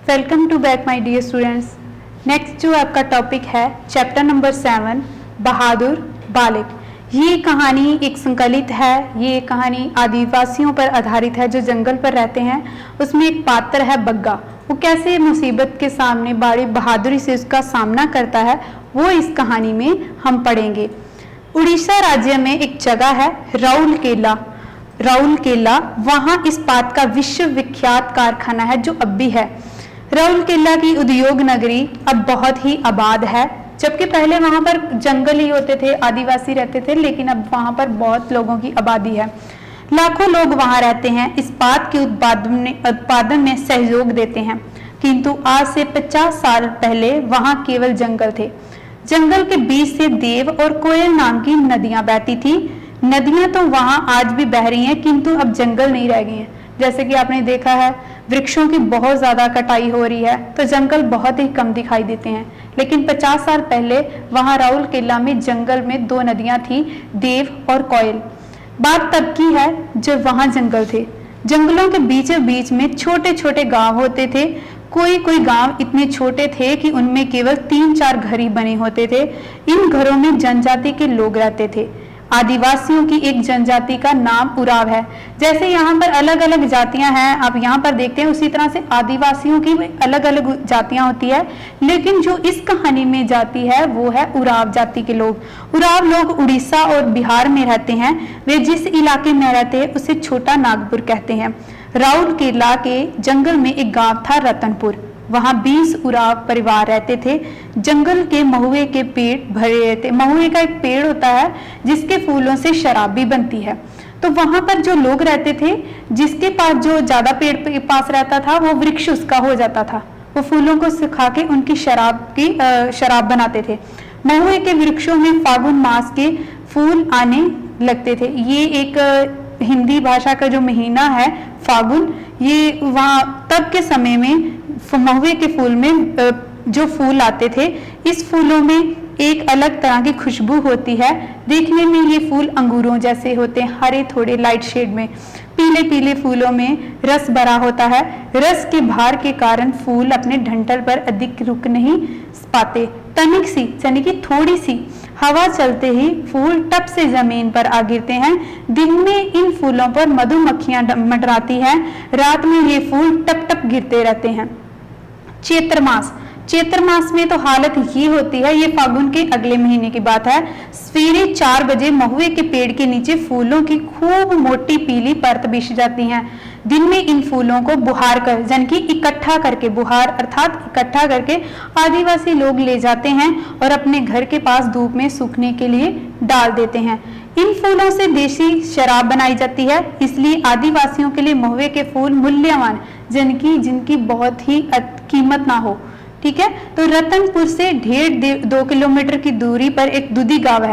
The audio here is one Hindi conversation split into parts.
Welcome to back my dear students. Next जो आपका टॉपिक है चैप्टर नंबर 7 बहादुर बालिक। ये कहानी एक संकलित है। ये कहानी आदिवासियों पर आधारित है जो जंगल पर रहते हैं। उसमें एक पात्र है बग्गा। वो कैसे मुसीबत के सामने बड़ी बहादुरी से उसका सामना करता है वो इस कहानी में हम पढ़ेंगे। उड़ीसा राज्य में एक जगह है राउरकेला। वहाँ इस्पात का विश्व विख्यात कारखाना है जो अब भी है। राउरकेला की उद्योग नगरी अब बहुत ही आबाद है, जबकि पहले वहां पर जंगल ही होते थे, आदिवासी रहते थे, लेकिन अब वहां पर बहुत लोगों की आबादी है। लाखों लोग वहां रहते हैं, इस्पात के उत्पादन में सहयोग देते हैं। किंतु आज से 50 साल पहले वहां केवल जंगल थे। जंगल के बीच से देव और कोयल नाम की नदियां बहती थी। नदियां तो वहां आज भी बह रही हैं, किंतु अब जंगल नहीं रह गए हैं। जैसे कि आपने देखा है वृक्षों की बहुत ज्यादा कटाई हो रही है, तो जंगल बहुत ही कम दिखाई देते हैं। लेकिन 50 साल पहले वहां राउरकेला में जंगल में 2 नदियां थी, देव और कोयल। बात तब की है जब वहां जंगल थे। जंगलों के बीचों बीच में छोटे छोटे गांव होते थे। कोई कोई गांव इतने छोटे थे कि उनमें केवल 3-4 घर ही बने होते थे। इन घरों में जनजाति के लोग रहते थे। आदिवासियों की एक जनजाति का नाम उराव है। जैसे यहाँ पर अलग अलग जातियां हैं, आप यहाँ पर देखते हैं, उसी तरह से आदिवासियों की अलग अलग जातियां होती है। लेकिन जो इस कहानी में जाति है वो है उराव जाति के लोग। उराव लोग उड़ीसा और बिहार में रहते हैं। वे जिस इलाके में रहते हैं उसे छोटा नागपुर कहते हैं। राउरकेला के जंगल में एक गांव था रतनपुर। वहां 20 उराव परिवार रहते थे। जंगल के महुए के पेड़ भरे रहते। महुए का एक पेड़ होता है जिसके फूलों से शराब भी बनती है। तो वहां पर जो लोग रहते थे, जिसके पास जो ज्यादा पेड़ के पास रहता था वो वृक्ष उसका हो जाता था। वो फूलों को सुखा के उनकी शराब बनाते थे। महुए के वृक्षों में फागुन मास के फूल आने लगते थे। ये एक हिंदी भाषा का जो महीना है फागुन, ये वहाँ तब के समय में महुए के फूल में जो फूल आते थे, इस फूलों में एक अलग तरह की खुशबू होती है। देखने में ये फूल अंगूरों जैसे होते हैं, हरे थोड़े लाइट शेड में। पीले पीले फूलों में रस भरा होता है। रस के भार के कारण फूल अपने डंठल पर अधिक रुक नहीं पाते। तनिक सी यानी कि थोड़ी सी हवा चलते ही फूल टप से जमीन पर आ गिरते हैं। दिन में इन फूलों पर मधुमक्खियां मंडराती हैं, रात में ये फूल टप टप गिरते रहते हैं। चैत्र मास में तो हालत ये होती है। ये फागुन के अगले महीने की बात है। सवेरे 4 बजे महुए के पेड़ के नीचे फूलों की खूब मोटी पीली परत बिछ जाती हैं। दिन में इन फूलों को बुहार कर यानी कि इकट्ठा करके, बुहार अर्थात इकट्ठा करके आदिवासी लोग ले जाते हैं और अपने घर के पास धूप में सूखने के लिए डाल देते हैं। इन फूलों से देसी शराब बनाई जाती है, इसलिए आदिवासियों के लिए महुए के फूल मूल्यवान, जिनकी बहुत ही कीमत ना हो। ठीक है। तो रतनपुर से 1.5-2 किलोमीटर की दूरी पर एक दुधी गांव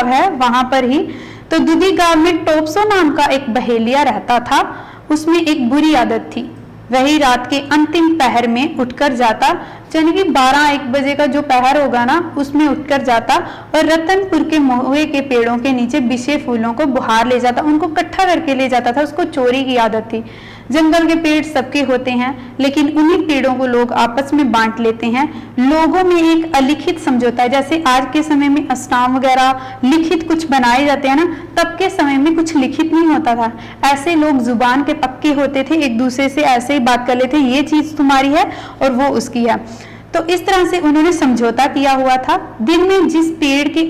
है वहां पर ही। तो दुधी गांव में टोपसो नाम का एक बहेलिया रहता था। उसमें एक बुरी आदत थी। वही रात के अंतिम पहर में उठकर जाता, यानी कि 12-1 बजे का जो पहर होगा ना, उसमें उठकर जाता और रतनपुर के महुए के पेड़ों के नीचे बिछे फूलों को बुहार ले जाता, उनको इकट्ठा करके ले जाता था। उसको चोरी की आदत थी। जंगल के पेड़ सबके होते हैं, लेकिन उन्हीं पेड़ों को लोग आपस में बांट लेते हैं। लोगों में एक अलिखित समझौता है। जैसे आज के समय में अष्टांग वगैरह लिखित कुछ बनाए जाते हैं ना, तब के समय में कुछ लिखित नहीं होता था। ऐसे लोग जुबान के पक्के होते थे, एक दूसरे से ऐसे ही बात कर लेते, ये चीज तुम्हारी है और वो उसकी है। तो इस तरह से उन्होंने समझौता किया हुआ था। दिन में जिस पेड़ के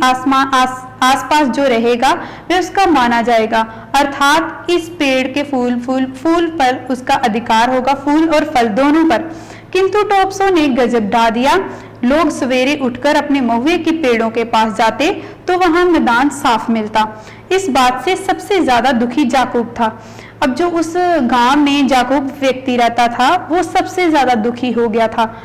आसपास जो रहेगा वह उसका माना जाएगा, अर्थात इस पेड़ के फूल पर उसका अधिकार होगा, फूल और फल दोनों पर। किंतु टोपसो ने गजब ढा दिया। लोग सवेरे उठकर अपने महुए के पेड़ों के पास जाते तो वहां मैदान साफ मिलता। इस बात से सबसे ज्यादा दुखी जाकूब था। अब जो उस गांव में जाकूब व्यक्ति रहता था वो सबसे ज्यादा दुखी हो गया था।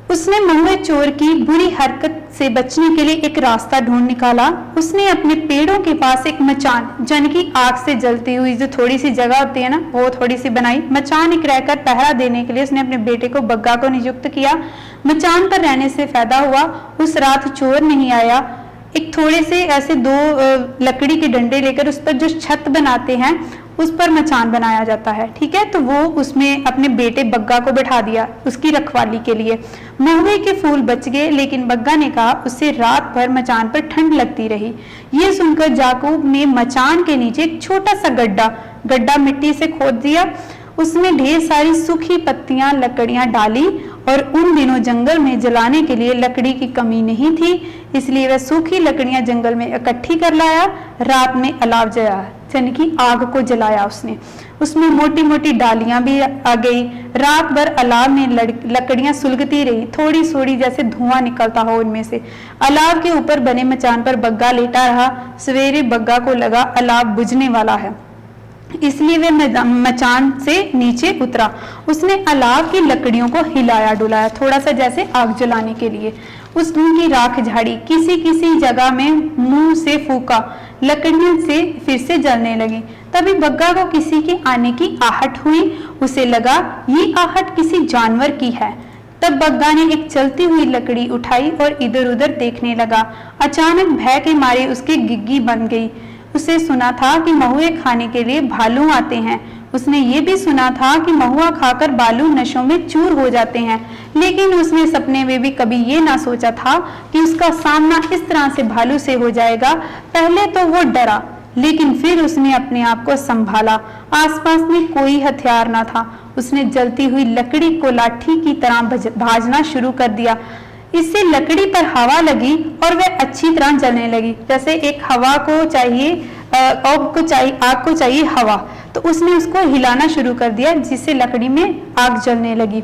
उसने महुए चोर की बुरी हरकत से बचने के लिए एक रास्ता ढूंढ निकाला। उसने अपने पेड़ों के पास एक मचान, जन की आग से जलती हुई जो थोड़ी सी जगह होती है ना, वो थोड़ी सी बनाई। मचान एक रहकर पहरा देने के लिए उसने अपने बेटे को बग्गा को नियुक्त किया। मचान पर रहने से फायदा हुआ, उस रात चोर नहीं आया। एक थोड़े से ऐसे 2 लकड़ी के डंडे लेकर उस पर जो छत बनाते हैं उस पर मचान बनाया जाता है। ठीक है, तो वो उसमें अपने बेटे बग्गा को बैठा दिया उसकी रखवाली के लिए। महुए के फूल बच गए, लेकिन बग्गा ने कहा उससे रात भर मचान पर ठंड लगती रही। ये सुनकर याकूब ने मचान के नीचे एक छोटा सा गड्ढा मिट्टी से खोद दिया। उसमें ढेर सारी सूखी पत्तियां, लकड़ियां डाली, और उन दिनों जंगल में जलाने के लिए लकड़ी की कमी नहीं थी, इसलिए वह सूखी लकड़ियां जंगल में इकट्ठी कर लाया। रात में अलाव जलाया, यानी कि आग को जलाया उसने। उसमें मोटी मोटी डालियां भी आ गई। रात भर अलाव में लकड़ियां सुलगती रही, थोड़ी थोड़ी जैसे धुआं निकलता हो उनमें से। अलाव के ऊपर बने मचान पर बग्गा लेटा रहा। सवेरे बग्गा को लगा अलाव बुझने वाला है, इसलिए वह मचान से नीचे उतरा। उसने अलाव की लकड़ियों को हिलाया डुलाया, थोड़ा सा जैसे आग जलाने के लिए। उसकी राख झाड़ी, किसी किसी जगह में मुंह से फूका, लकड़ियों से फिर से जलने लगी। तभी बग्गा को किसी के आने की आहट हुई। उसे लगा ये आहट किसी जानवर की है। तब बग्गा ने एक चलती हुई लकड़ी उठाई और इधर उधर देखने लगा। अचानक भय के मारे उसकी गिग्गी बन गई। उसे सुना था कि महुए खाने के लिए भालू आते हैं। उसने ये भी सुना था कि महुआ खाकर भालू नशों में चूर हो जाते हैं, लेकिन उसने सपने में भी कभी ये ना सोचा था कि उसका सामना इस तरह से भालू से हो जाएगा। पहले तो वो डरा, लेकिन फिर उसने अपने आप को संभाला। आसपास में कोई हथियार ना था। उसने जलती हुई लकड़ी को लाठी की तरह भाजना शुरू कर दिया। इससे लकड़ी पर हवा लगी और वह अच्छी तरह जलने लगी। जैसे एक हवा को चाहिए आग को चाहिए हवा, तो उसने उसको हिलाना शुरू कर दिया, जिससे लकड़ी में आग जलने लगी।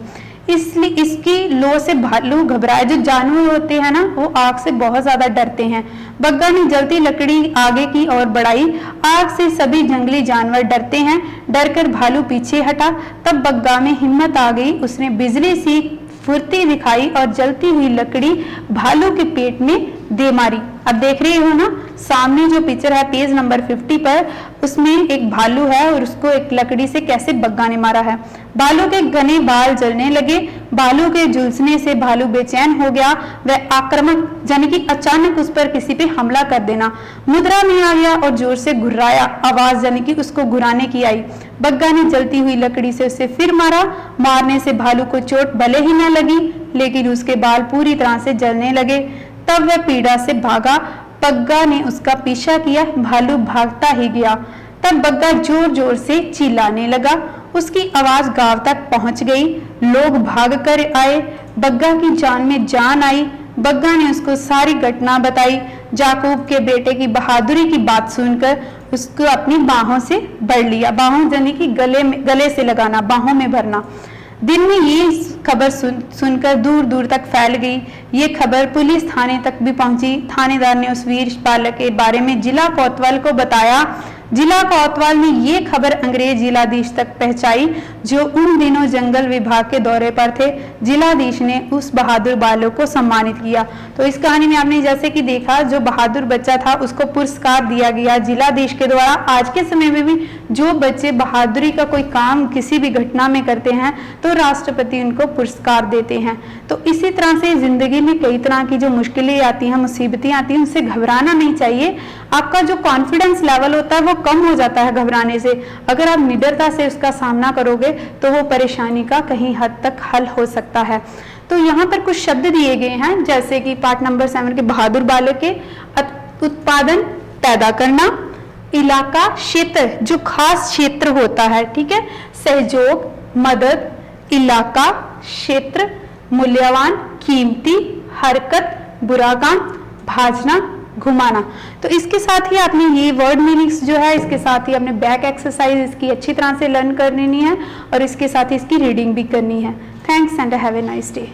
इसलिए इसकी लो से भालू घबराए। जो जानवर होते हैं ना, वो आग से बहुत ज्यादा डरते हैं। बग्गा ने जलती लकड़ी आगे की ओर बढ़ाई। आग से सभी जंगली जानवर डरते हैं। डरकर भालू पीछे हटा। तब बग्गा में हिम्मत आ गई। उसने बिजली सी फुर्ती दिखाई और जलती हुई लकड़ी भालू के पेट में दे मारी। अब देख रहे हो ना, सामने जो पिक्चर है पेज नंबर 50 पर, उसमें एक भालू है और उसको एक लकड़ी से कैसे बग्गा ने मारा है। भालू के घने बाल जलने लगे। भालू के झुलसने से भालू बेचैन हो गया। वह आक्रामक, यानी कि अचानक उस पर किसी पे हमला कर देना, मुद्रा में आ गया और जोर से घुर्राया। आवाज यानी कि उसको घुराने की आई। बग्गा ने जलती हुई लकड़ी से उसे फिर मारा। मारने से भालू को चोट भले ही न लगी, लेकिन उसके बाल पूरी तरह से जलने लगे। तब वह पीड़ा से भागा। बग्गा ने उसका पीछा किया। भालू भागता ही गया। तब बग्गा जोर जोर से चिल्लाने लगा। उसकी आवाज गांव तक पहुंच गई। लोग भाग कर आए। बग्गा की जान में जान आई। बग्गा ने उसको सारी घटना बताई। याकूब के बेटे की बहादुरी की बात सुनकर उसको अपनी बाहों से भर लिया। बाहों यानी कि गले से लगाना, बाहों में भरना। दिन में ये खबर सुनकर दूर दूर तक फैल गई। ये खबर पुलिस थाने तक भी पहुंची। थानेदार ने उस वीर बालक के बारे में जिला कोतवाल को बताया। जिला कोतवाल ने ये खबर अंग्रेज जिलाधीश तक पहुंचाई, जो उन दिनों जंगल विभाग के दौरे पर थे। जिलाधीश ने उस बहादुर बालक को सम्मानित किया। तो इस कहानी में आपने जैसे कि देखा, जो बहादुर बच्चा था उसको पुरस्कार दिया गया जिलाधीश के द्वारा। आज के समय में भी जो बच्चे बहादुरी का कोई काम किसी भी घटना में करते हैं, तो राष्ट्रपति उनको पुरस्कार देते हैं। तो इसी तरह से जिंदगी में कई तरह की जो मुश्किलें आती हैं, मुसीबतें आती हैं, उनसे घबराना नहीं चाहिए। आपका जो कॉन्फिडेंस लेवल होता है वो कम हो जाता है घबराने से। अगर आप निडरता से उसका सामना करोगे तो वो परेशानी का कहीं हद तक हल हो सकता है। तो यहाँ पर कुछ शब्द दिए गए हैं, जैसे कि पार्ट नंबर 7 के बहादुर बालक के उत्पादन पैदा करना, इलाका क्षेत्र जो खास क्षेत्र होता है, ठीक है, सहयोग, मदद, इलाका, क्षेत्र, मूल्यवान, कीमती, हरकत, बुरा काम, भाजना, घुमाना। तो इसके साथ ही आपने ये वर्ड मीनिंग्स जो है, इसके साथ ही आपने बैक एक्सरसाइज इसकी अच्छी तरह से लर्न करनी है और इसके साथ ही इसकी रीडिंग भी करनी है। Thanks and have a nice day.